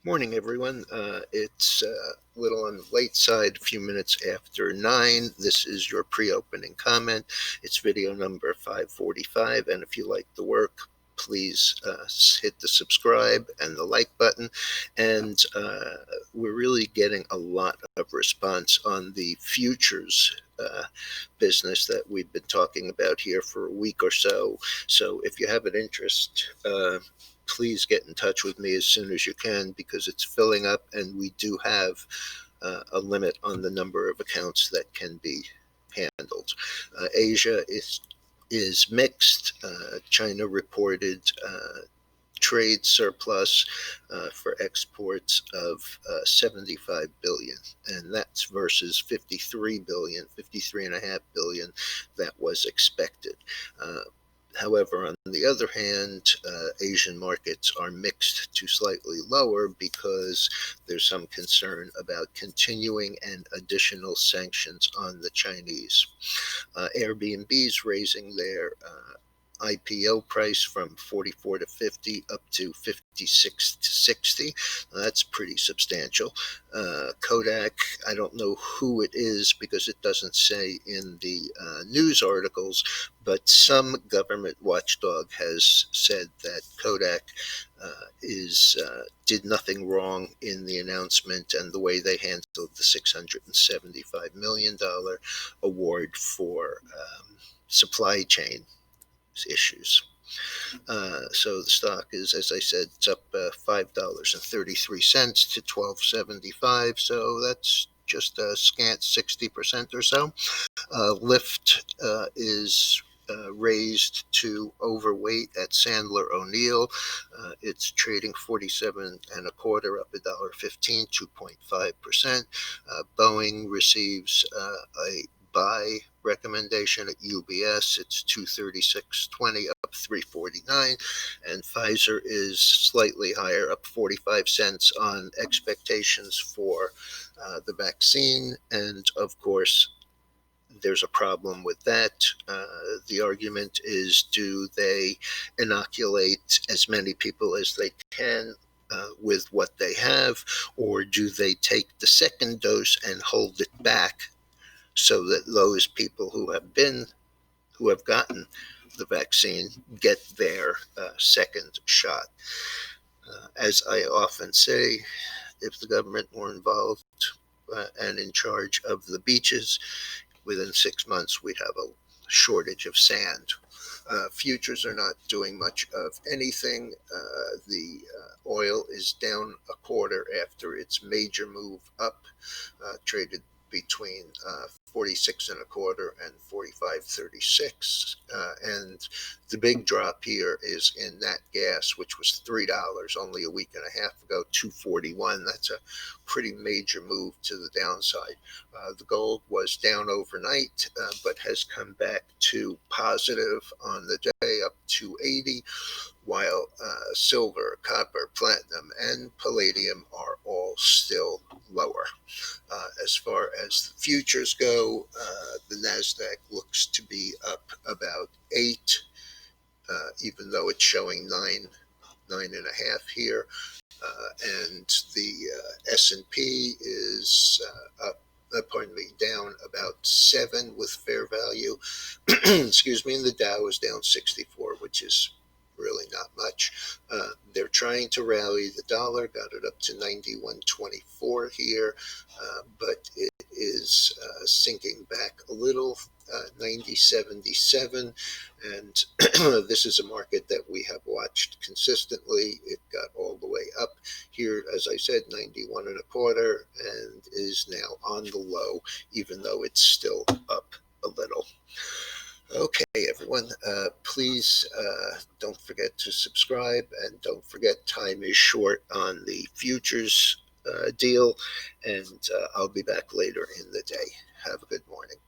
Morning, everyone. It's a little on the late side, a few minutes after 9. This is your pre-opening comment. It's video number 545, and if you like the work, please hit the subscribe and the like button. And we're really getting a lot of response on the futures business that we've been talking about here for a week or so. So if you have an interest, please get in touch with me as soon as you can, because it's filling up and we do have a limit on the number of accounts that can be handled. Asia is mixed. China reported trade surplus for exports of 75 billion, and that's versus 53.5 billion that was expected. However, on the other hand, Asian markets are mixed to slightly lower because there's some concern about continuing and additional sanctions on the Chinese. Airbnb's raising their IPO price from 44 to 50 up to 56 to 60. That's pretty substantial. Kodak, I don't know who it is because it doesn't say in the news articles, but some government watchdog has said that Kodak did nothing wrong in the announcement and the way they handled the $675 million award for supply chain issues. So the stock is, as I said, it's up $5.33 to $12.75. So that's just a scant 60% or so. Lyft is raised to overweight at Sandler O'Neill. It's trading 47 and a quarter, up $1.15, 2.5%. Boeing receives a buy recommendation at UBS. It's 236.20, up 3.49, and Pfizer is slightly higher, up 45 cents on expectations for the vaccine. And of course, there's a problem with that. The argument is, do they inoculate as many people as they can with what they have, or do they take the second dose and hold it back so that those people who have gotten the vaccine get their second shot? As I often say, if the government were involved and in charge of the beaches, within 6 months we'd have a shortage of sand. Futures are not doing much of anything. The oil is down a quarter after its major move up, traded between 46 and a quarter and 45.36. And the big drop here is in nat gas, which was $3 only a week and a half ago, 241. That's a pretty major move to the downside. The gold was down overnight, but has come back to positive on the day, up 280, while silver, copper, platinum, and palladium are all still lower. As far as the futures go, the NASDAQ looks to be up about 8, even though it's showing 9.5 here. And the S&P is down about 7 with fair value. Excuse me, and the Dow is down 64, which is really not much. They're trying to rally the dollar, got it up to 91.24 here, but it is sinking back a little, 90.77, and this is a market that we have watched consistently. It got all the way up here, as I said, 91 and a quarter, and is now on the low, even though it's still up a little. Okay, everyone, please don't forget to subscribe, and don't forget, time is short on the futures deal, and I'll be back later in the day. Have a good morning.